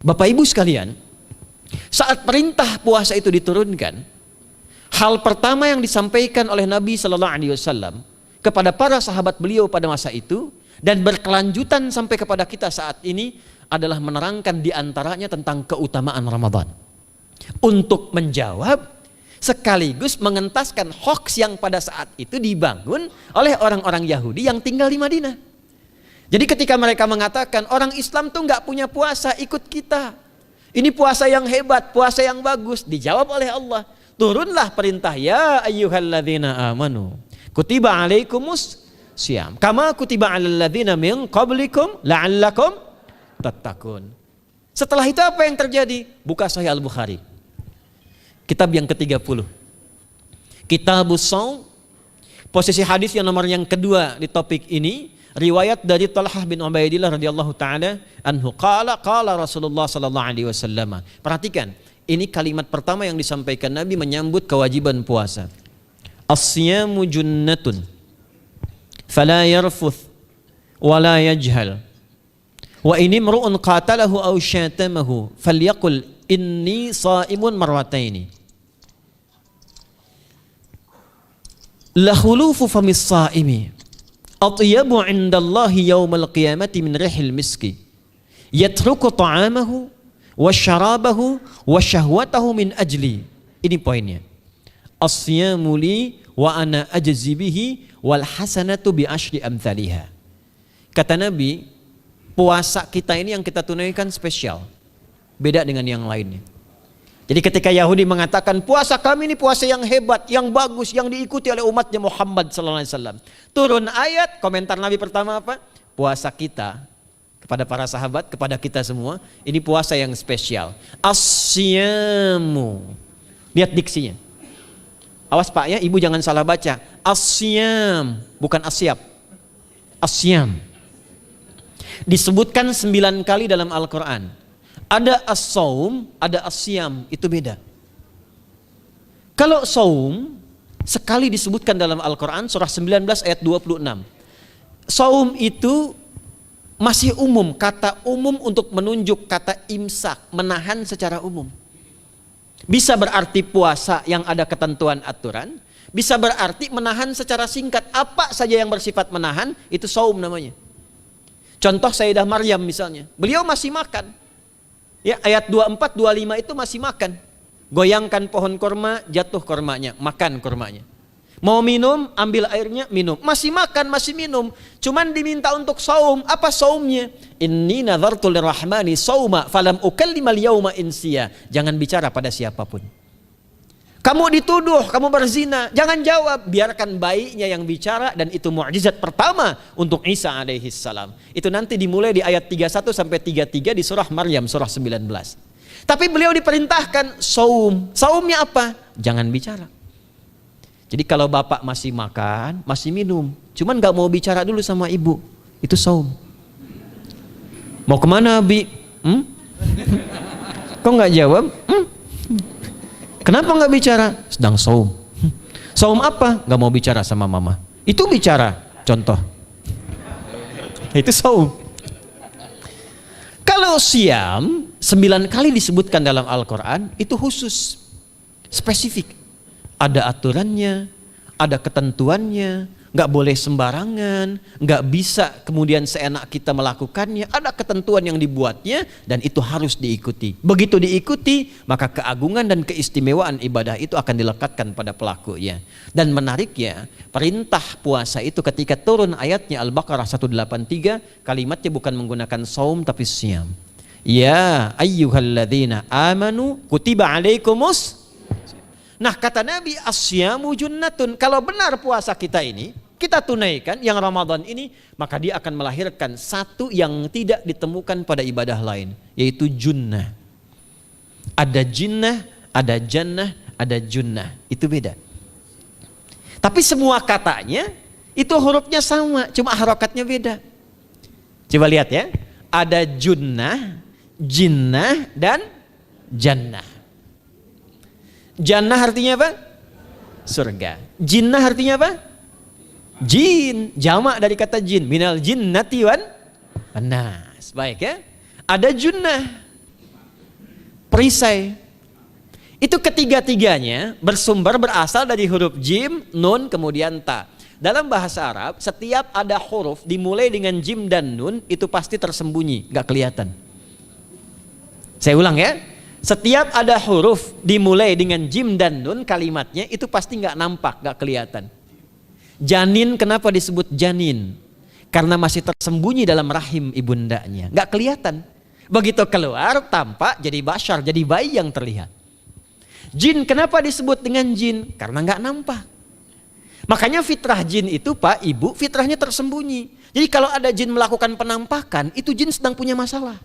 Bapak Ibu sekalian, saat perintah puasa itu diturunkan, hal pertama yang disampaikan oleh Nabi Sallallahu Alaihi Wasallam kepada para sahabat beliau pada masa itu dan berkelanjutan sampai kepada kita saat ini adalah menerangkan diantaranya tentang keutamaan Ramadan. Untuk menjawab sekaligus mengentaskan hoaks yang pada saat itu dibangun oleh orang-orang Yahudi yang tinggal di Madinah. Jadi ketika mereka mengatakan orang Islam tuh nggak punya puasa, ikut kita. Ini puasa yang hebat, puasa yang bagus. Dijawab oleh Allah. Turunlah perintah, ya ayyuhalladzina amanu kutiba alaikumus syiyam kama kutiba alal ladzina min qablikum la'allakum tattaqun. Setelah itu apa yang terjadi? Buka Sahih Al-Bukhari. Kitab yang ke-30. Kitabus Shaum. Posisi hadis yang nomor yang kedua di topik ini, riwayat dari Talhah bin Ubaidillah radhiyallahu taala anhu qala Rasulullah sallallahu alaihi wasallam. Perhatikan, ini kalimat pertama yang disampaikan Nabi menyambut kewajiban puasa. As-siyamu junnatun fala yarfuth wala yajhal wa in imru'un qatalahu aw syatamahu falyaqul inni sha'imun marwataini. La khulufu famis sha'imi atyabu 'indallahi yaumal qiyamati min rihil miski yatruku ta'amahu wa syarabahu wa syahwatahu min ajli. Ini poinnya. As-siyamu li wa ana ajzi bihi wal hasanatu bi asyri amthaliha. Kata Nabi, puasa kita ini yang kita tunaikan spesial, beda dengan yang lainnya. Jadi ketika Yahudi mengatakan puasa kami ini puasa yang hebat, yang bagus, yang diikuti oleh umatnya Muhammad sallallahu alaihi wasallam. Turun ayat, komentar Nabi pertama apa? Puasa kita kepada para sahabat, kepada kita semua, ini puasa yang spesial. As-siyamu. Lihat diksinya. Awas Pak ya, Ibu jangan salah baca. As-siyam, bukan asyab. As-siyam. Disebutkan 9 kali dalam Al-Quran. Ada as-saum, ada as-siyam, itu beda. Kalau saum, sekali disebutkan dalam Al-Quran, surah 19 ayat 26. Saum itu masih umum, kata umum untuk menunjuk kata imsak, menahan secara umum. Bisa berarti puasa yang ada ketentuan aturan, bisa berarti menahan secara singkat. Apa saja yang bersifat menahan, itu saum namanya. Contoh Sayyidah Maryam misalnya, beliau masih makan. Ya, ayat 24, 25 itu masih makan. Goyangkan pohon korma, jatuh kormanya, makan kormanya. Mau minum, ambil airnya, minum. Masih makan, masih minum. Cuman diminta untuk saum. Apa saumnya? Inni nadhartu lirrahmani sauma falam ukallimal yauma insiya. Jangan bicara pada siapapun. Kamu dituduh, kamu berzina. Jangan jawab. Biarkan bayinya yang bicara. Dan itu mukjizat pertama untuk Isa alaihi salam. Itu nanti dimulai di ayat 31 sampai 33 di surah Maryam, surah 19. Tapi beliau diperintahkan saum. Saumnya apa? Jangan bicara. Jadi kalau bapak masih makan, masih minum, cuman gak mau bicara dulu sama ibu, itu saum. Mau kemana Bi? Kok gak jawab? Kenapa gak bicara? Sedang saum. Saum apa? Gak mau bicara sama mama. Itu bicara, contoh. Itu saum. Kalau siam, 9 kali disebutkan dalam Al-Quran, itu khusus, spesifik. Ada aturannya, ada ketentuannya, nggak boleh sembarangan, nggak bisa kemudian seenak kita melakukannya. Ada ketentuan yang dibuatnya dan itu harus diikuti. Begitu diikuti, maka keagungan dan keistimewaan ibadah itu akan dilekatkan pada pelakunya. Dan menariknya, perintah puasa itu ketika turun ayatnya Al-Baqarah 183, kalimatnya bukan menggunakan saum tapi siyam. Ya ayyuhalladzina amanu kutiba alaikumus. Nah kata Nabi, asyamu junnatun. Kalau benar puasa kita ini, kita tunaikan yang Ramadan ini, maka dia akan melahirkan satu yang tidak ditemukan pada ibadah lain, yaitu junnah. Ada jinnah, ada jannah, ada junnah. Itu beda. Tapi semua katanya, itu hurufnya sama, cuma harokatnya beda. Coba lihat ya, ada junnah, jinnah, dan jannah. Jannah artinya apa? Surga. Jinnah artinya apa? Jin. Jamak dari kata jin. Minal jinnati wan nas. Baik ya. Ada junnah. perisai. Itu ketiga-tiganya berasal dari huruf jim, nun, kemudian ta. Dalam bahasa Arab, setiap ada huruf dimulai dengan jim dan nun, itu pasti tersembunyi, gak kelihatan. Saya ulang ya, setiap ada huruf dimulai dengan jim dan nun, kalimatnya itu pasti gak nampak, gak kelihatan. Janin, kenapa disebut janin? Karena masih tersembunyi dalam rahim ibundanya, gak kelihatan. Begitu keluar, tampak jadi bashar, jadi bayi yang terlihat. Jin, kenapa disebut dengan jin? Karena gak nampak. Makanya fitrah jin itu Pak, Ibu, fitrahnya tersembunyi. Jadi kalau ada jin melakukan penampakan, itu jin sedang punya masalah.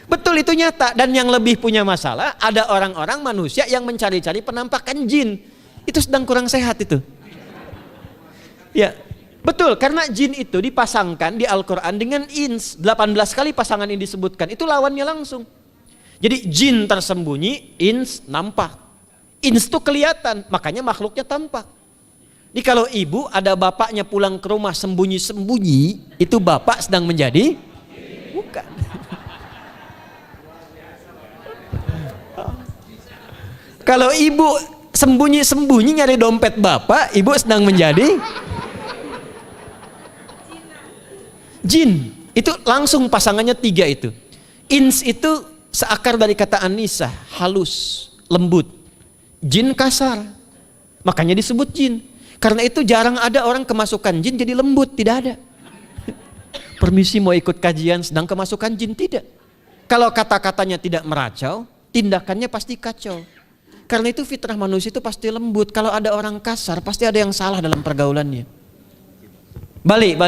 Betul, itu nyata. Dan yang lebih punya masalah, ada orang-orang manusia yang mencari-cari penampakan jin. Itu sedang kurang sehat itu. Ya, betul, karena jin itu dipasangkan di Al-Quran dengan ins. 18 kali pasangan ini disebutkan, itu lawannya langsung. Jadi jin tersembunyi, ins nampak. Ins itu kelihatan, makanya makhluknya tampak. Jadi kalau ibu ada bapaknya pulang ke rumah sembunyi-sembunyi, itu bapak sedang menjadi bukan. Kalau ibu sembunyi-sembunyi nyari dompet bapak, ibu sedang menjadi jin. Itu langsung pasangannya 3 itu. Ins itu seakar dari kata anisah, halus, lembut. Jin kasar, makanya disebut jin. Karena itu jarang ada orang kemasukan jin jadi lembut, tidak ada. Permisi mau ikut kajian sedang kemasukan jin, tidak. Kalau kata-katanya tidak meracau, tindakannya pasti kacau. Karena itu fitrah manusia itu pasti lembut. Kalau ada orang kasar, pasti ada yang salah dalam pergaulannya. Balik.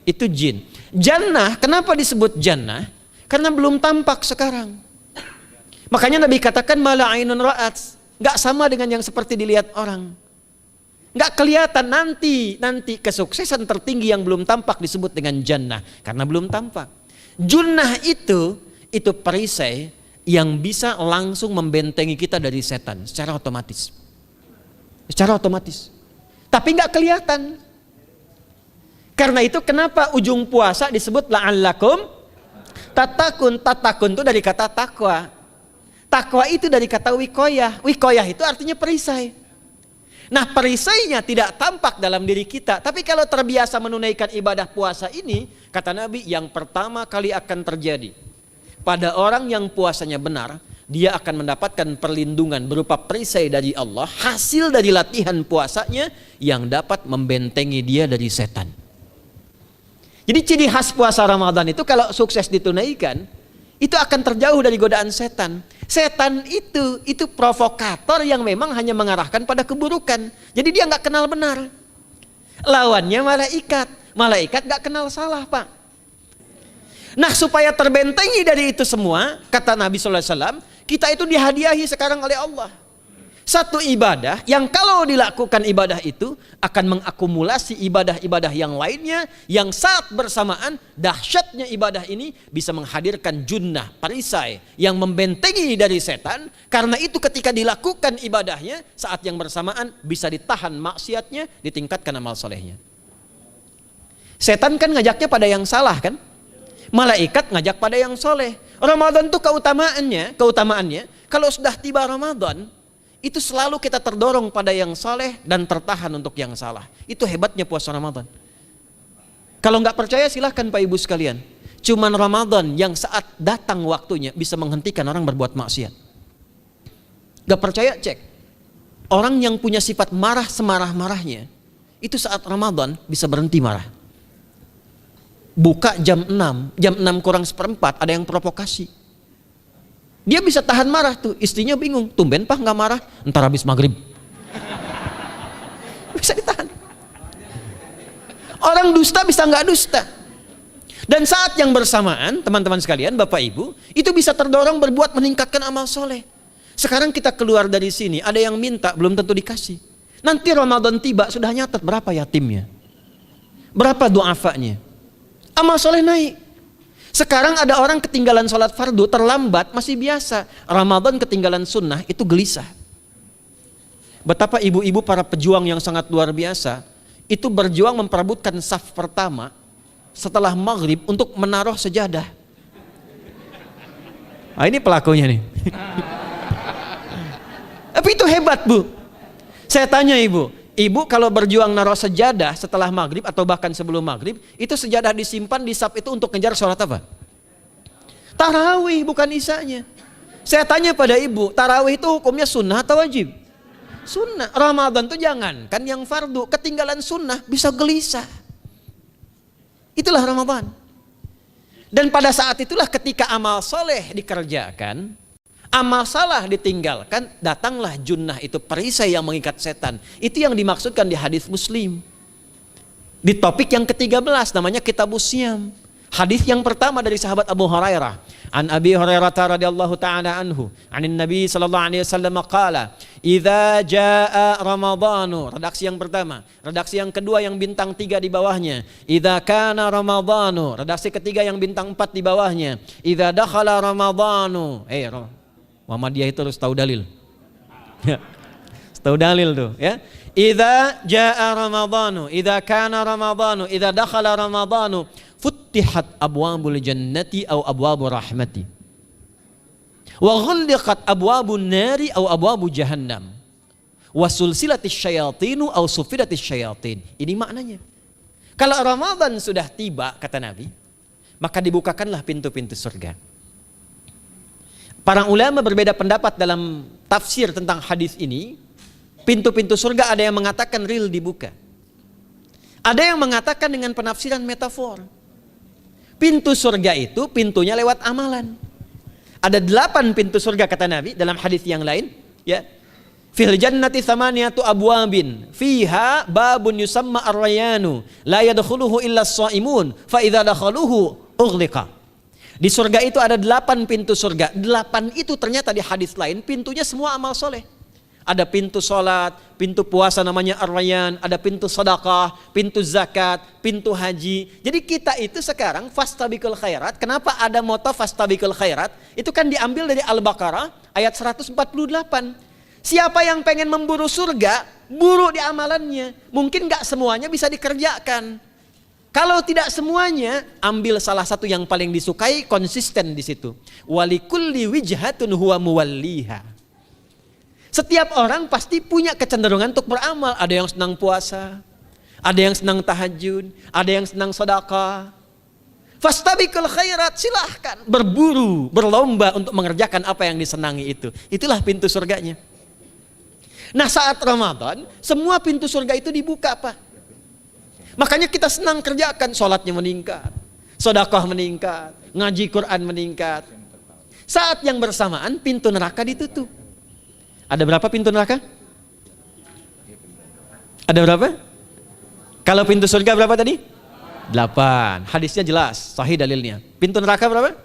Itu jin. Jannah, kenapa disebut jannah? Karena belum tampak sekarang. Makanya Nabi katakan mala ainun ra'at. Gak sama dengan yang seperti dilihat orang. Gak kelihatan, nanti kesuksesan tertinggi yang belum tampak disebut dengan jannah. Karena belum tampak. Junnah itu perisai yang bisa langsung membentengi kita dari setan secara otomatis. Tapi gak kelihatan. Karena itu kenapa ujung puasa disebut la'allakum tatakun. Tatakun itu dari kata takwa. Takwa itu dari kata wikoyah. Wikoyah itu artinya perisai. Nah, perisainya tidak tampak dalam diri kita. Tapi kalau terbiasa menunaikan ibadah puasa ini, kata Nabi, yang pertama kali akan terjadi pada orang yang puasanya benar, dia akan mendapatkan perlindungan berupa perisai dari Allah, hasil dari latihan puasanya yang dapat membentengi dia dari setan. Jadi ciri khas puasa Ramadan itu kalau sukses ditunaikan, itu akan terjauh dari godaan setan. Setan itu provokator yang memang hanya mengarahkan pada keburukan. Jadi dia nggak kenal benar. Lawannya malaikat. Malaikat nggak kenal salah, Pak. Nah, supaya terbentengi dari itu semua, kata Nabi SAW, kita itu dihadiahi sekarang oleh Allah. Satu ibadah yang kalau dilakukan ibadah itu akan mengakumulasi ibadah-ibadah yang lainnya, yang saat bersamaan dahsyatnya ibadah ini bisa menghadirkan junnah, perisai yang membentengi dari setan. Karena itu ketika dilakukan ibadahnya, saat yang bersamaan bisa ditahan maksiatnya, ditingkatkan amal solehnya. Setan kan ngajaknya pada yang salah kan? Malaikat ngajak pada yang soleh. Ramadan itu keutamaannya kalau sudah tiba Ramadan, itu selalu kita terdorong pada yang saleh dan tertahan untuk yang salah. Itu hebatnya puasa Ramadan. Kalau nggak percaya silahkan Pak Ibu sekalian. Cuman Ramadan yang saat datang waktunya bisa menghentikan orang berbuat maksiat. Gak percaya cek. Orang yang punya sifat marah semarah-marahnya, itu saat Ramadan bisa berhenti marah. Buka jam 6 kurang seperempat ada yang provokasi. Dia bisa tahan marah tuh, istrinya bingung, tumben Pak nggak marah, entar habis maghrib. Bisa ditahan. Orang dusta bisa nggak dusta. Dan saat yang bersamaan, teman-teman sekalian, Bapak Ibu, itu bisa terdorong berbuat meningkatkan amal soleh. Sekarang kita keluar dari sini, ada yang minta, belum tentu dikasih. Nanti Ramadan tiba, sudah nyatet berapa yatimnya, berapa du'afanya. Amal soleh naik. Sekarang ada orang ketinggalan sholat fardu terlambat masih biasa. Ramadan ketinggalan sunnah itu gelisah. Betapa ibu-ibu para pejuang yang sangat luar biasa itu berjuang memperebutkan saf pertama setelah maghrib untuk menaruh sejadah. Ah, ini pelakunya nih. Tapi itu hebat, Bu. Saya tanya ibu kalau berjuang naruh sejadah setelah maghrib atau bahkan sebelum maghrib, itu sejadah disimpan di saf itu untuk ngejar sholat apa? Tarawih, bukan isanya. Saya tanya pada ibu, tarawih itu hukumnya sunnah atau wajib? Sunnah. Ramadan tuh jangan kan yang fardu, ketinggalan sunnah bisa gelisah. Itulah Ramadan. Dan pada saat itulah ketika amal soleh dikerjakan, amal salah ditinggalkan, datanglah junnah, itu perisai yang mengikat setan. Itu yang dimaksudkan di hadis Muslim. Di topik yang ke-13 namanya Kitabus Syam. Hadis yang pertama dari sahabat Abu Hurairah. An Abi Hurairah radhiyallahu ta'ala anhu, anin Nabi sallallahu alaihi wasallam qala, "Idza jaa Ramadhanu." Redaksi yang pertama. Redaksi yang kedua yang bintang 3 di bawahnya. "Idza kana Ramadhanu." Redaksi ketiga yang bintang 4 di bawahnya. "Idza dakhala Ramadhanu." Muhammadiyah itu harus tahu dalil. Ya. Tahu dalil tuh, ya. Idza jaa Ramadhanu, idza kana Ramadhanu, idza dakhala Ramadhanu, futtihat abwabul jannati aw abwabur rahmati. Wa ghulliqat abwabun nari aw abwabu jahannam. Wa sulsilatis syayatinu aw sufidatis syayatin. Ini maknanya. Kalau Ramadan sudah tiba, kata Nabi, maka dibukakanlah pintu-pintu surga. Para ulama berbeda pendapat dalam tafsir tentang hadis ini. Pintu-pintu surga ada yang mengatakan real dibuka. Ada yang mengatakan dengan penafsiran metafor. Pintu surga itu pintunya lewat amalan. Ada 8 pintu surga kata Nabi dalam hadis yang lain, ya. Fil jannati thamaniyatu abwabin fiha babun yusamma ar-rayanu la yadkhuluhu illa as-shaimun fa idza dakhaluhu ughliqa. Di surga itu ada 8 pintu surga. 8 itu ternyata di hadis lain pintunya semua amal soleh. Ada pintu sholat, pintu puasa namanya ar-rayyan, ada pintu sedekah, pintu zakat, pintu haji. Jadi kita itu sekarang fastabiqul khairat. Kenapa ada moto fastabiqul khairat? Itu kan diambil dari Al-Baqarah ayat 148. Siapa yang pengen memburu surga, buru di amalannya. Mungkin gak semuanya bisa dikerjakan. Kalau tidak semuanya, ambil salah satu yang paling disukai, konsisten di situ. Walikulli wijhatun huwa muwalliha. Setiap orang pasti punya kecenderungan untuk beramal. Ada yang senang puasa, ada yang senang tahajud, ada yang senang sedekah. Fastabiqul khairat, silahkan berburu, berlomba untuk mengerjakan apa yang disenangi itu. Itulah pintu surganya. Nah, saat Ramadan, semua pintu surga itu dibuka, Pak. Makanya kita senang kerjakan, sholatnya meningkat, sedekah meningkat, ngaji Quran meningkat. Saat yang bersamaan pintu neraka ditutup. Ada berapa pintu neraka? Ada berapa? Kalau pintu surga berapa tadi? 8. Hadisnya jelas, sahih dalilnya. Pintu neraka berapa?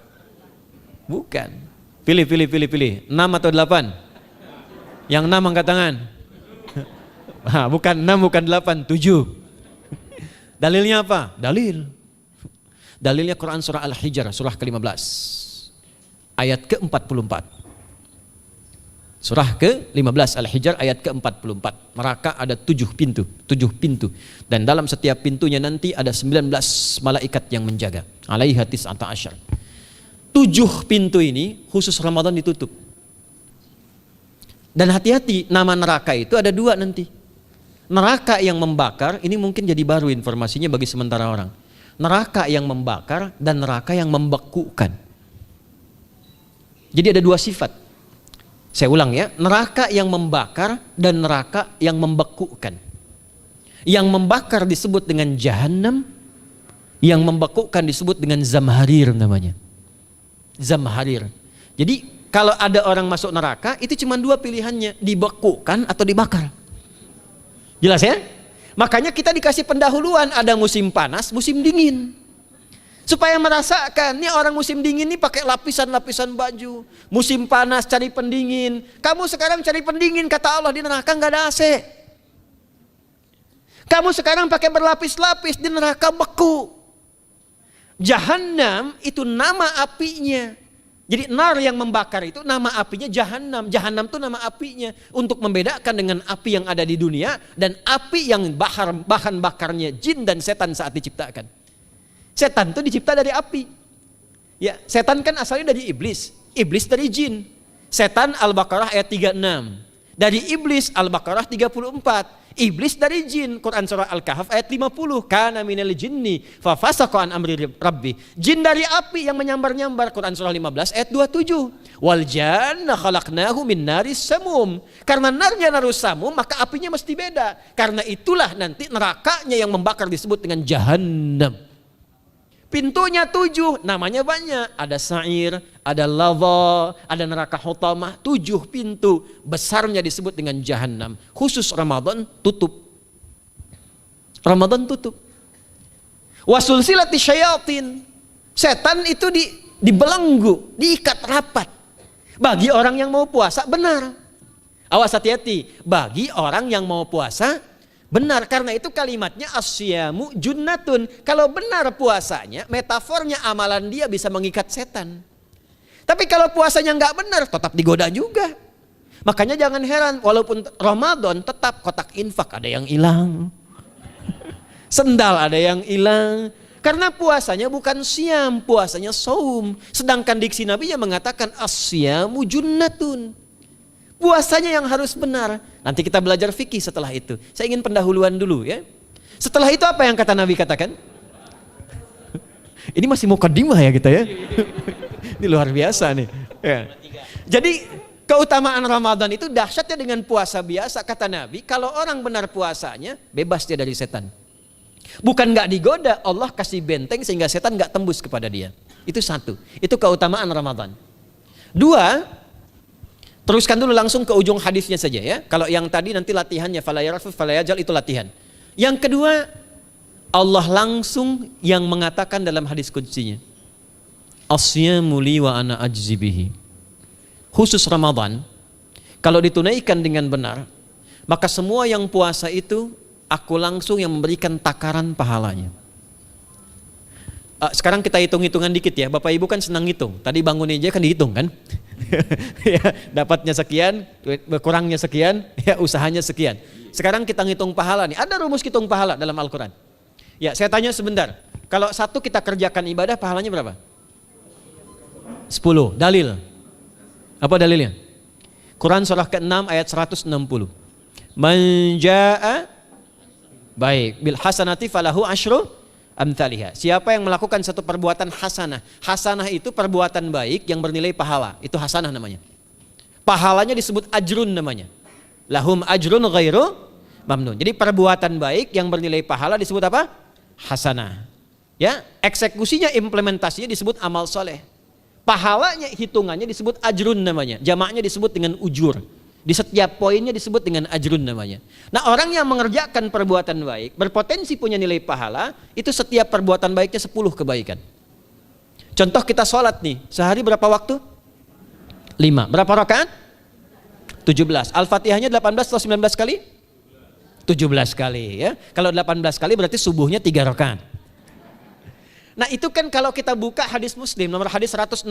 Bukan. Pilih. 6 atau 8? Yang 6 angkat tangan. Bukan 6, bukan 8, 7. Dalilnya apa? Dalilnya Quran surah Al-Hijr, surah ke-15. Ayat ke-44. Surah ke-15 Al-Hijr ayat ke-44. Neraka ada 7 pintu. Dan dalam setiap pintunya nanti ada 19 malaikat yang menjaga. Alaiha tis'ata asyar. 7 pintu ini khusus Ramadan ditutup. Dan hati-hati, nama neraka itu ada 2 nanti. Neraka yang membakar, ini mungkin jadi baru informasinya bagi sementara orang. Neraka yang membakar dan neraka yang membekukan. Jadi ada 2 sifat. Saya ulang ya, neraka yang membakar dan neraka yang membekukan. Yang membakar disebut dengan Jahannam, yang membekukan disebut dengan Zamharir namanya. Zamharir. Jadi kalau ada orang masuk neraka, itu cuma 2 pilihannya, dibekukan atau dibakar. Jelas ya? Makanya kita dikasih pendahuluan, ada musim panas, musim dingin. Supaya merasakan, nih orang musim dingin nih pakai lapisan-lapisan baju. Musim panas cari pendingin. Kamu sekarang cari pendingin, kata Allah, di neraka nggak ada AC. Kamu sekarang pakai berlapis-lapis, di neraka beku. Jahannam itu nama apinya. Jadi nar yang membakar itu nama apinya Jahannam. Jahannam itu nama apinya. Untuk membedakan dengan api yang ada di dunia dan api yang bahan bakarnya jin dan setan saat diciptakan. Setan itu dicipta dari api. Ya, setan kan asalnya dari iblis. iblis dari jin. Setan Al-Baqarah ayat 36. Dari iblis Al-Baqarah 34. Iblis dari jin, Quran surah Al-Kahf ayat 50. Kana minal jinni fa fasaqa an amri rabbi. Jin dari api yang menyambar-nyambar, Quran surah 15 ayat 27. Wal janna khalaqnahu min naris samum. Karena narnya narus samum, maka apinya mesti beda. Karena itulah nanti nerakanya yang membakar disebut dengan jahannam. Pintunya 7, namanya banyak. Ada sa'ir, ada lava, ada neraka hutamah. 7 pintu, besarnya disebut dengan jahannam. Khusus Ramadan tutup. Ramadan tutup. Wasulsilati syayatin. Setan itu dibelenggu, diikat rapat. Bagi orang yang mau puasa benar. Awas hati-hati. Bagi orang yang mau puasa benar, karena itu kalimatnya asyamu junnatun. Kalau benar puasanya, metafornya amalan dia bisa mengikat setan. Tapi kalau puasanya nggak benar, tetap digoda juga. Makanya jangan heran, walaupun Ramadan tetap kotak infak ada yang hilang, sendal ada yang hilang. Karena puasanya bukan siam, puasanya saum. Sedangkan diksi Nabi yang mengatakan asyamu junnatun. Puasanya yang harus benar. Nanti kita belajar fikih setelah itu. Saya ingin pendahuluan dulu ya. Setelah itu apa yang kata Nabi katakan? Ini masih mukaddimah ya kita ya. Ini luar biasa nih. Ya. Jadi keutamaan Ramadan itu dahsyatnya dengan puasa biasa. Kata Nabi, kalau orang benar puasanya, bebas dia dari setan. Bukan gak digoda, Allah kasih benteng sehingga setan gak tembus kepada dia. Itu satu. Itu keutamaan Ramadan. 2, teruskan dulu langsung ke ujung hadisnya saja ya. Kalau yang tadi nanti latihannya fala yarfus fala yajal, itu latihan. Yang kedua, Allah langsung yang mengatakan dalam hadis qudsinya, asyamu li wa ana ajzi bihi. Khusus Ramadan, kalau ditunaikan dengan benar, maka semua yang puasa itu aku langsung yang memberikan takaran pahalanya. Sekarang kita hitung-hitungan dikit ya. Bapak Ibu kan senang hitung. Tadi bangun aja kan dihitung kan. Ya, dapatnya sekian, kurangnya sekian, ya usahanya sekian. Sekarang kita ngitung pahala nih. Ada rumus hitung pahala dalam Al-Quran. Ya, saya tanya sebentar. Kalau satu kita kerjakan ibadah, pahalanya berapa? 10. Dalil. Apa dalilnya? Quran surah ke-6 ayat 160. Man jaa baik bil hasanati falahu asyru amthaliha. Siapa yang melakukan satu perbuatan hasanah. Hasanah itu perbuatan baik yang bernilai pahala. Itu hasanah namanya. Pahalanya disebut ajrun namanya. Lahum ajrun ghairu mamnun. Jadi perbuatan baik yang bernilai pahala disebut apa? Hasanah. Ya, eksekusinya, implementasinya disebut amal soleh. Pahalanya, hitungannya disebut ajrun namanya. Jamaknya disebut dengan ujur. Di setiap poinnya disebut dengan ajrun namanya. Nah, orang yang mengerjakan perbuatan baik berpotensi punya nilai pahala, itu setiap perbuatan baiknya 10 kebaikan. Contoh kita sholat nih, sehari berapa waktu? 5. Berapa rakaat? 17. Al-Fatihahnya 18 atau 19 kali? 17 kali ya. Kalau 18 kali berarti subuhnya 3 rakaat. Nah, itu kan kalau kita buka hadis Muslim nomor hadis 162,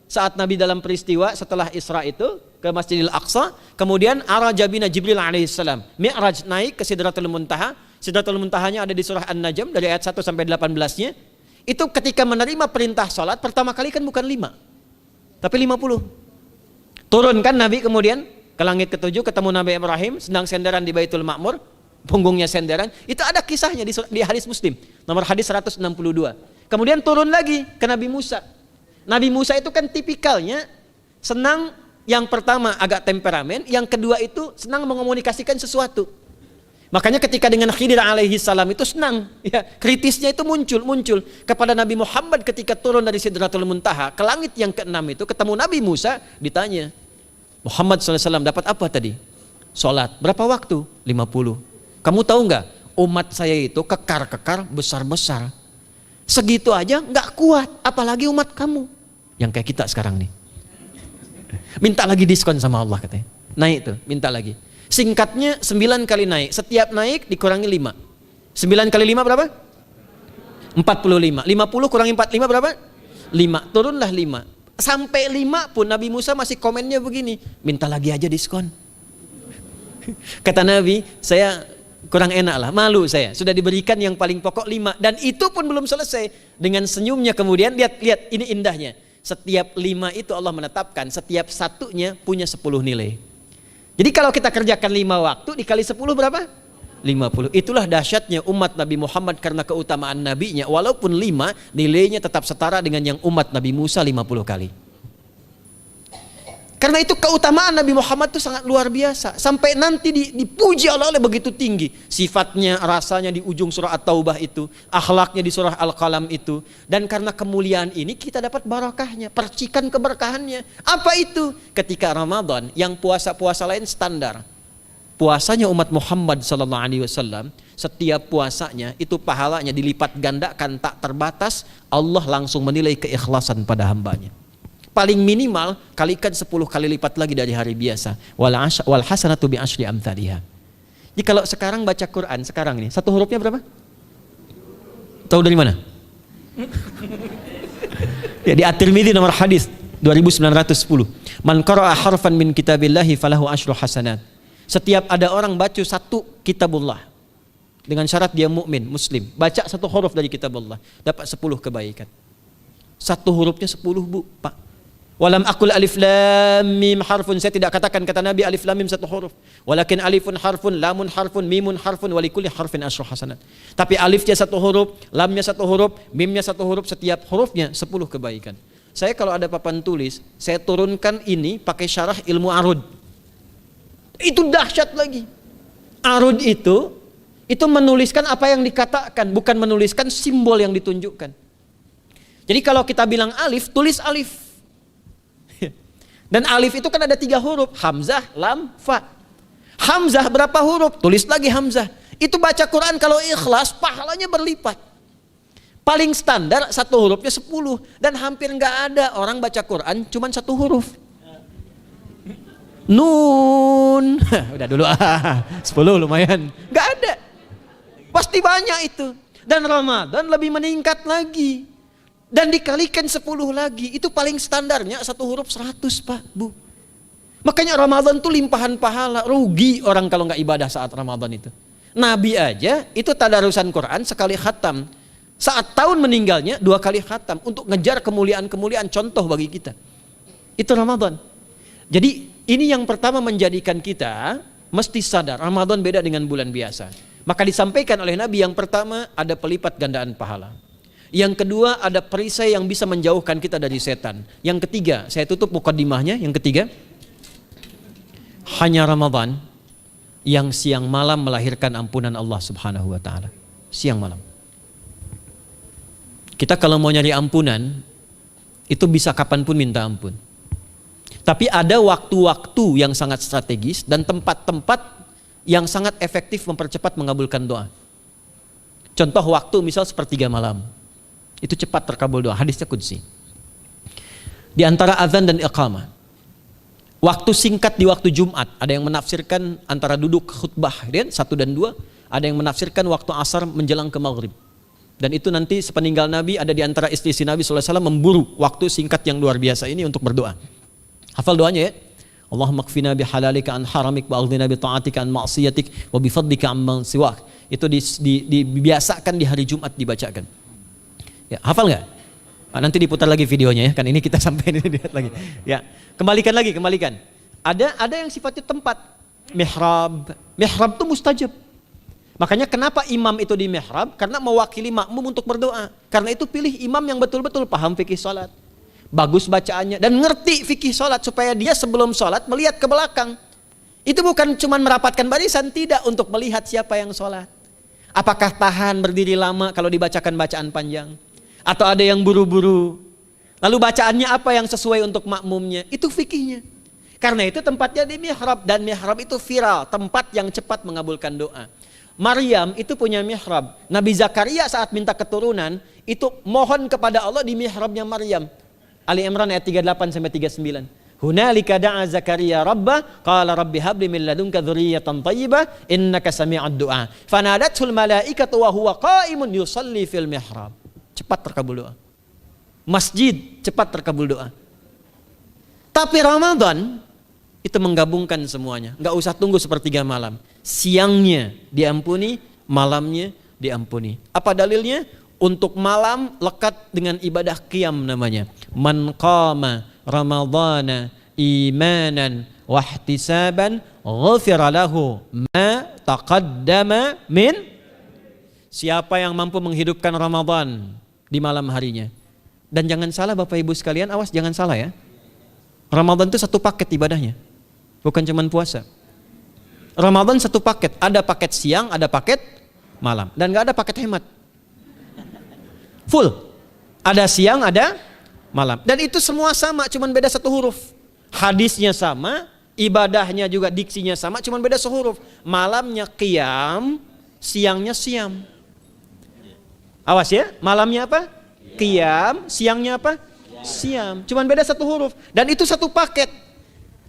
saat Nabi dalam peristiwa setelah Isra itu ke Masjidil Aqsa, kemudian araja bina Jibril alaihissalam, Mi'raj, naik ke Sidratul Muntaha. Sidratul Muntahanya ada di surah An-Najm dari ayat 1 sampai 18-nya. Itu ketika menerima perintah salat pertama kali kan bukan 5, tapi 50. Turun kan Nabi kemudian ke langit ke-7, ketemu Nabi Ibrahim sedang senderan di Baitul Ma'mur, punggungnya senderan. Itu ada kisahnya di hadis Muslim nomor hadis 162. Kemudian turun lagi ke Nabi Musa. Nabi Musa itu kan tipikalnya senang, yang pertama agak temperamen, yang kedua itu senang mengomunikasikan sesuatu. Makanya ketika dengan Khidir alaihi salam itu senang, ya, kritisnya itu muncul kepada Nabi Muhammad ketika turun dari Sidratul Muntaha ke langit yang ke-6 itu ketemu Nabi Musa, ditanya, Muhammad SAW dapat apa tadi? Sholat. Berapa waktu? 50. Kamu tahu nggak? Umat saya itu kekar-kekar besar-besar. Segitu aja nggak kuat, apalagi umat kamu. Yang kayak kita sekarang nih. Minta lagi diskon sama Allah katanya. Naik tuh, minta lagi. Singkatnya 9 kali naik. Setiap naik dikurangi 5. 9 kali 5 berapa? 45. 50 kurangi 45 berapa? 5. Turunlah 5. Sampai 5 pun Nabi Musa masih komennya begini. Minta lagi aja diskon. Kata Nabi, saya kurang enak lah, malu saya. Sudah diberikan yang paling pokok 5. Dan itu pun belum selesai. Dengan senyumnya kemudian, lihat ini indahnya. Setiap 5 itu Allah menetapkan, setiap satunya punya 10 nilai. Jadi kalau kita kerjakan 5 waktu dikali 10 berapa? 50. Itulah dahsyatnya umat Nabi Muhammad karena keutamaan nabinya. Walaupun 5, nilainya tetap setara dengan yang umat Nabi Musa 50 kali. Karena itu keutamaan Nabi Muhammad itu sangat luar biasa. Sampai nanti dipuji Allah oleh begitu tinggi. Sifatnya, rasanya di ujung surah At-Taubah itu. Akhlaknya di surah Al-Qalam itu. Dan karena kemuliaan ini kita dapat barakahnya. Percikan keberkahannya. Apa itu? Ketika Ramadan yang puasa-puasa lain standar. Puasanya umat Muhammad SAW, setiap puasanya itu pahalanya dilipat gandakan tak terbatas. Allah langsung menilai keikhlasan pada hambanya. Paling minimal kalikan 10 kali lipat lagi dari hari biasa. Wal hasanatu bi asyri amthaliha. Jadi kalau sekarang baca Quran sekarang ini, satu hurufnya berapa? Tahu dari mana? Ya, di At-Tirmidzi nomor hadis 2910. Man qara'a harfan min kitabillahi falahu asyru hasanat. Setiap ada orang baca satu kitabullah dengan syarat dia mukmin, muslim, baca satu huruf dari kitabullah, dapat 10 kebaikan. Satu hurufnya 10, Bu, Pak. Walam aqul alif lam mim harfun, saya tidak katakan kata Nabi alif lam mim satu huruf, walakin alifun harfun, lamun harfun, mimun harfun, walikulli harfin asyru hasanat. Tapi alifnya satu huruf, lamnya satu huruf, mimnya satu huruf, setiap hurufnya 10 kebaikan. Saya kalau ada papan tulis, saya turunkan ini pakai syarah ilmu arud. Itu dahsyat lagi. Arud itu menuliskan apa yang dikatakan, bukan menuliskan simbol yang ditunjukkan. Jadi kalau kita bilang alif, tulis alif. Dan alif itu kan ada 3 huruf, hamzah, lam, fa. Hamzah berapa huruf? Tulis lagi hamzah. Itu baca Quran kalau ikhlas, pahalanya berlipat. Paling standar satu hurufnya 10. Dan hampir nggak ada orang baca Quran cuma 1 huruf. Nun. Udah dulu 10 lumayan. Nggak ada. Pasti banyak itu. Dan Ramadan lebih meningkat lagi. Dan dikalikan 10 lagi, itu paling standarnya 1 huruf 100, Pak, Bu. Makanya Ramadan itu limpahan pahala. Rugi orang kalau nggak ibadah saat Ramadan itu. Nabi aja itu tadarusan Quran sekali khatam. Saat tahun meninggalnya 2 kali khatam untuk ngejar kemuliaan-kemuliaan contoh bagi kita. Itu Ramadan. Jadi ini yang pertama menjadikan kita mesti sadar Ramadan beda dengan bulan biasa. Maka disampaikan oleh Nabi yang pertama ada pelipat gandaan pahala. Yang kedua ada perisai yang bisa menjauhkan kita dari setan. Yang ketiga, saya tutup mukadimahnya. Yang ketiga, hanya Ramadan yang siang malam melahirkan ampunan Allah Subhanahu wa taala. Siang malam. Kita kalau mau nyari ampunan itu bisa kapanpun minta ampun. Tapi ada waktu-waktu yang sangat strategis dan tempat-tempat yang sangat efektif mempercepat mengabulkan doa. Contoh waktu misal sepertiga malam. Itu cepat terkabul doa, hadisnya qudsi. Di antara azan dan iqamah. Waktu singkat di waktu Jumat, ada yang menafsirkan antara duduk khutbah, 1 dan 2, ada yang menafsirkan waktu asar menjelang ke maghrib. Dan itu nanti sepeninggal Nabi ada di antara istri Nabi SAW memburu waktu singkat yang luar biasa ini untuk berdoa. Hafal doanya ya. Allahumma kfina bihalalika an haramik wa aghdina bi ta'atika an ma'siyatik wa bi fadlika amman siwak. Itu dibiasakan di hari Jumat dibacakan. Ya, hafal nggak? Nah, nanti diputar lagi videonya ya, kan ini kita sampai ini lihat lagi. Ya, kembalikan. Ada yang sifatnya tempat. Mihrab itu mustajab. Makanya kenapa imam itu di mihrab? Karena mewakili makmum untuk berdoa. Karena itu pilih imam yang betul-betul paham fikih salat, bagus bacaannya dan ngerti fikih salat supaya dia sebelum salat melihat ke belakang. Itu bukan cuma merapatkan barisan, tidak, untuk melihat siapa yang salat. Apakah tahan berdiri lama kalau dibacakan bacaan panjang? Atau ada yang buru-buru. Lalu bacaannya apa yang sesuai untuk makmumnya? Itu fikihnya. Karena itu tempatnya di mihrab. Dan mihrab itu viral, tempat yang cepat mengabulkan doa. Maryam itu punya mihrab. Nabi Zakaria saat minta keturunan, itu mohon kepada Allah di mihrabnya Maryam. Ali Imran ayat 38-39. Hunalika da'a Zakaria rabbah qala rabbi habli min ladunka dzurriyyatan thayyibah innaka sami'ud du'a. Fanadatul malaikatu wa huwa qa'imun yusalli fil mihrab. Cepat terkabul doa. Masjid cepat terkabul doa. Tapi Ramadan itu menggabungkan semuanya. Enggak usah tunggu sepertiga malam. Siangnya diampuni, malamnya diampuni. Apa dalilnya? untuk malam lekat dengan ibadah qiyam namanya. Man qama ramadhana imanan wahtisaban ghufira lahu ma taqaddama min. Siapa yang mampu menghidupkan Ramadan di malam harinya. Dan jangan salah Bapak Ibu sekalian, awas jangan salah ya. Ramadan itu satu paket ibadahnya. Bukan cuma puasa. Ramadan satu paket, ada paket siang, ada paket malam, dan gak ada paket hemat. Full. Ada siang, ada malam. Dan itu semua sama, cuma beda satu huruf. Hadisnya sama, ibadahnya juga diksinya sama, cuma beda sehuruf. Malamnya qiyam, siangnya siam. Awas ya, malamnya apa? Qiyam, siangnya apa? Siam. Cuma beda satu huruf. Dan itu satu paket.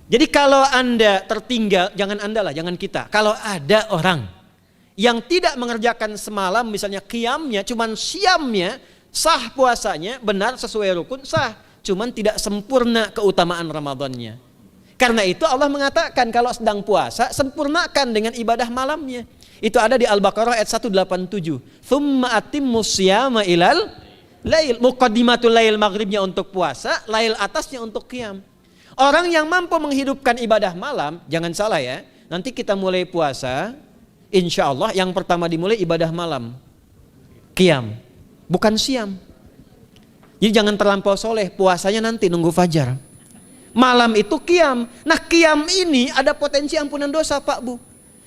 Jadi kalau Anda tertinggal, jangan Anda lah, jangan kita. Kalau ada orang yang tidak mengerjakan semalam misalnya qiyamnya, cuman siamnya, sah puasanya, benar sesuai rukun, sah. Cuman tidak sempurna keutamaan Ramadannya. Karena itu Allah mengatakan kalau sedang puasa, sempurnakan dengan ibadah malamnya. Itu ada di Al-Baqarah ayat 187. Tsumma atimmus syiyama ilal lail. Muqaddimatul lail, maghribnya untuk puasa, lail atasnya untuk qiyam. Orang yang mampu menghidupkan ibadah malam, jangan salah ya, nanti kita mulai puasa, insya Allah yang pertama dimulai ibadah malam, qiyam, bukan siam. Jadi jangan terlampau soleh, puasanya nanti nunggu fajar. Malam itu qiyam. Nah qiyam ini ada potensi ampunan dosa Pak Bu.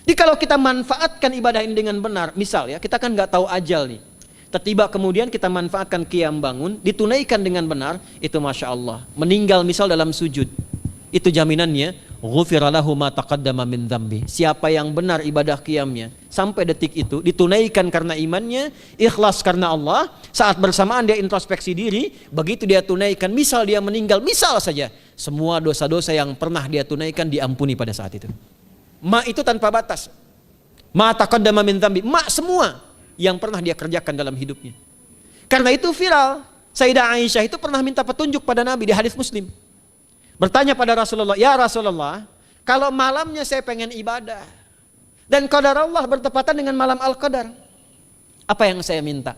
Jadi kalau kita manfaatkan ibadah ini dengan benar, misal ya, kita kan nggak tahu ajal nih. Tiba kemudian kita manfaatkan qiyam bangun, ditunaikan dengan benar, itu Masya Allah. Meninggal misal dalam sujud, itu jaminannya, ghufira lahu ma taqaddama min dzambi. Siapa yang benar ibadah qiyamnya, sampai detik itu, ditunaikan karena imannya, ikhlas karena Allah, saat bersamaan dia introspeksi diri, begitu dia tunaikan, misal dia meninggal, misal saja, semua dosa-dosa yang pernah dia tunaikan diampuni pada saat itu. Ma itu tanpa batas. Ma taqaddama min dzambi, ma semua yang pernah dia kerjakan dalam hidupnya. Karena itu viral. Sayyidah Aisyah itu pernah minta petunjuk pada Nabi di hadis Muslim. Bertanya pada Rasulullah, ya Rasulullah, kalau malamnya saya pengen ibadah dan qadar Allah bertepatan dengan malam Al-Qadar, apa yang saya minta?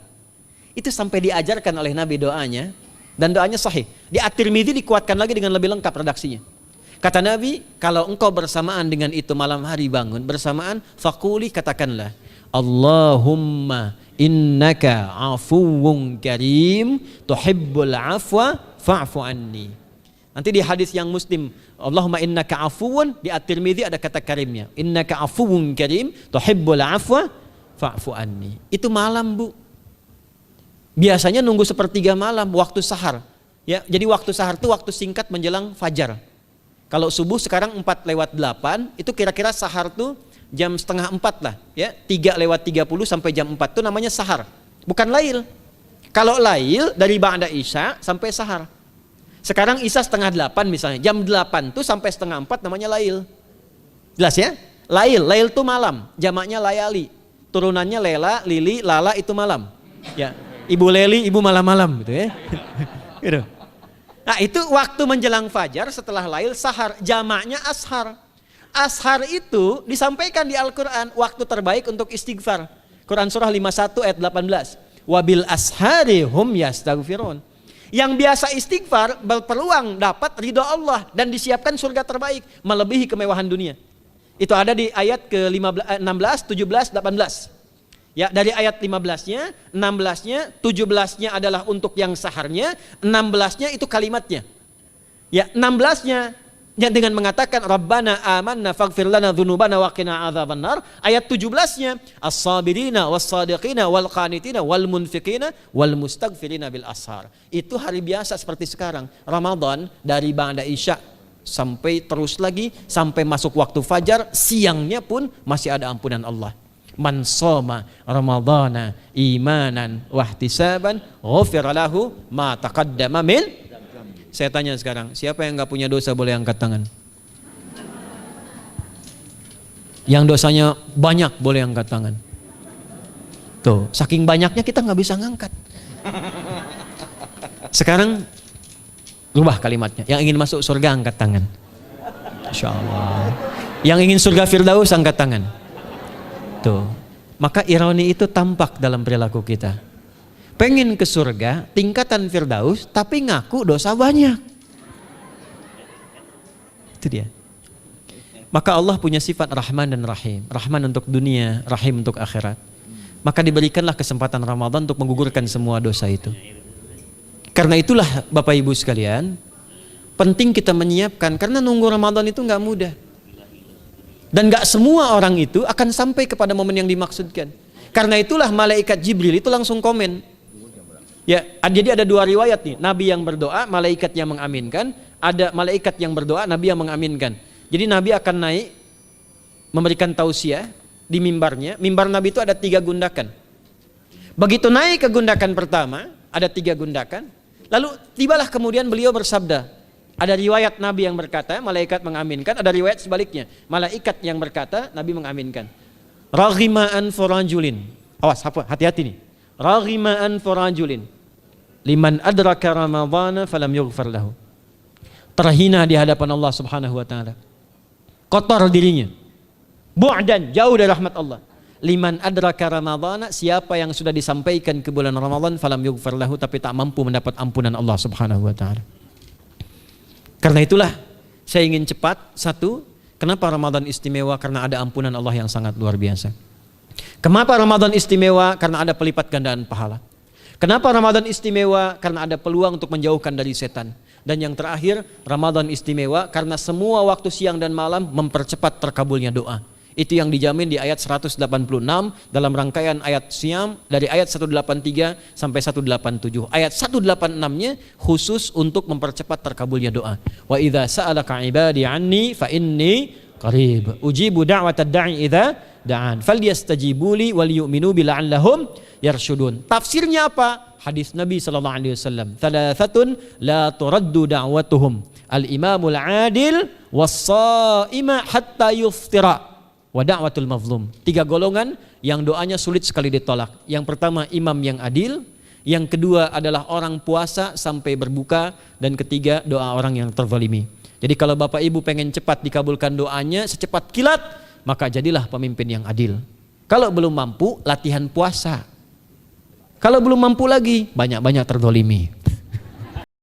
Itu sampai diajarkan oleh Nabi doanya, dan doanya sahih. Di At-Tirmidzi dikuatkan lagi dengan lebih lengkap redaksinya. Kata Nabi, kalau engkau bersamaan dengan itu malam hari bangun, bersamaan, faquli, katakanlah, Allahumma innaka afuwun karim tuhibbul afwa fa'fu anni. Nanti di hadis yang Muslim, Allahumma innaka afuwun, di At-Tirmidzi ada kata karimnya, innaka afuwun karim tuhibbul afwa fa'fu anni. Itu malam Bu. Biasanya nunggu sepertiga malam, waktu sahar. Ya, jadi waktu sahar itu waktu singkat menjelang fajar. Kalau subuh sekarang 4:08, itu kira-kira sahar tuh jam setengah 4 lah, ya, 3:30 sampai jam 4 itu namanya sahar, bukan lail. Kalau lail dari ba'da isya sampai sahar. Sekarang isya setengah 8 misalnya, jam 8 tuh sampai setengah 4 namanya lail. Jelas ya? Lail tuh malam, jamaknya layali. Turunannya lela, lili, lala itu malam. Ya, ibu leli, ibu malam-malam gitu ya. Gitu. Nah, itu waktu menjelang fajar setelah lail sahar, jamaknya ashar. Ashar itu disampaikan di Al-Quran waktu terbaik untuk istighfar. Quran surah 51 ayat 18. Wabil ashari hum yastaghfirun. Yang biasa istighfar berpeluang dapat ridho Allah dan disiapkan surga terbaik melebihi kemewahan dunia. Itu ada di ayat ke-16, 17, 18. Ya, dari ayat 15-nya, 16-nya, 17-nya adalah untuk yang saharnya, 16-nya itu kalimatnya. Ya, 16-nya yang dengan mengatakan Rabbana amanna faghfir lana dzunubana wa qina adzabannar. Ayat 17-nya as-sabirina was-sadiqina wal qanitina wal munfiqina wal mustaghfirina bil ashar. Itu hari biasa seperti sekarang. Ramadan dari ba'da isya sampai terus lagi sampai masuk waktu fajar, siangnya pun masih ada ampunan Allah. Man shoma ramadhana imanan wahtisaban ghufira lahu ma taqaddama min. Saya tanya sekarang, siapa yang nggak punya dosa boleh angkat tangan? Yang dosanya banyak boleh angkat tangan. Tuh, saking banyaknya kita nggak bisa ngangkat. Sekarang rubah kalimatnya. Yang ingin masuk surga angkat tangan. Insya Allah. Yang ingin surga Firdaus angkat tangan. Tuh, maka ironi itu tampak dalam perilaku kita. Pengen ke surga, tingkatan Firdaus, tapi ngaku dosa banyak. Itu dia. Maka Allah punya sifat Rahman dan Rahim. Rahman untuk dunia, Rahim untuk akhirat. Maka diberikanlah kesempatan Ramadan untuk menggugurkan semua dosa itu. Karena itulah Bapak Ibu sekalian, penting kita menyiapkan, karena nunggu Ramadan itu nggak mudah. Dan nggak semua orang itu akan sampai kepada momen yang dimaksudkan. Karena itulah malaikat Jibril itu langsung komen. Ya, jadi ada dua riwayat nih, Nabi yang berdoa, malaikat yang mengaminkan, ada malaikat yang berdoa, Nabi yang mengaminkan. Jadi Nabi akan naik memberikan tausiah di mimbarnya. Mimbar Nabi itu ada 3 gundakan. Begitu naik ke gundakan pertama, ada 3 gundakan. Lalu tibalah kemudian beliau bersabda. Ada riwayat Nabi yang berkata, malaikat mengaminkan. Ada riwayat sebaliknya, malaikat yang berkata, Nabi mengaminkan. Raghima'an forajulin. Awas, hati-hati nih. Raghima'an forajulin. Liman adraka Ramadhana falam yughfar lahu. Terhina di hadapan Allah Subhanahu wa taala. Kotor dirinya. Bu'dan, jauh dari rahmat Allah. Liman adraka Ramadhana, siapa yang sudah disampaikan ke bulan Ramadan falam yughfar lahu, tapi tak mampu mendapat ampunan Allah Subhanahu wa taala. Karena itulah saya ingin cepat. Satu, kenapa Ramadan istimewa? Karena ada ampunan Allah yang sangat luar biasa. Kenapa Ramadan istimewa? Karena ada pelipat gandaan pahala. Kenapa Ramadan istimewa? Karena ada peluang untuk menjauhkan dari setan. Dan yang terakhir, Ramadan istimewa karena semua waktu siang dan malam mempercepat terkabulnya doa. Itu yang dijamin di ayat 186 dalam rangkaian ayat Siyam dari ayat 183 sampai 187. Ayat 186-nya khusus untuk mempercepat terkabulnya doa. Wa idza sa'alaka 'ibadi 'anni fa inni qarib. Ujibu da'watad da'i idza da'an. Falyastajibu li wal yu'minu bi la'allahum yarshudun. Tafsirnya apa? Hadis Nabi sallallahu alaihi wasallam. Thalathatun la turaddu da'watuhum. Al-imamul 'adil was-sha'ima hatta yuftira. Wa da'watul mazlum. 3 golongan yang doanya sulit sekali ditolak. Yang pertama imam yang adil, yang kedua adalah orang puasa sampai berbuka, dan ketiga doa orang yang terzalimi. Jadi kalau Bapak Ibu pengen cepat dikabulkan doanya secepat kilat, maka jadilah pemimpin yang adil. Kalau belum mampu, latihan puasa. Kalau belum mampu lagi, banyak-banyak terzalimi.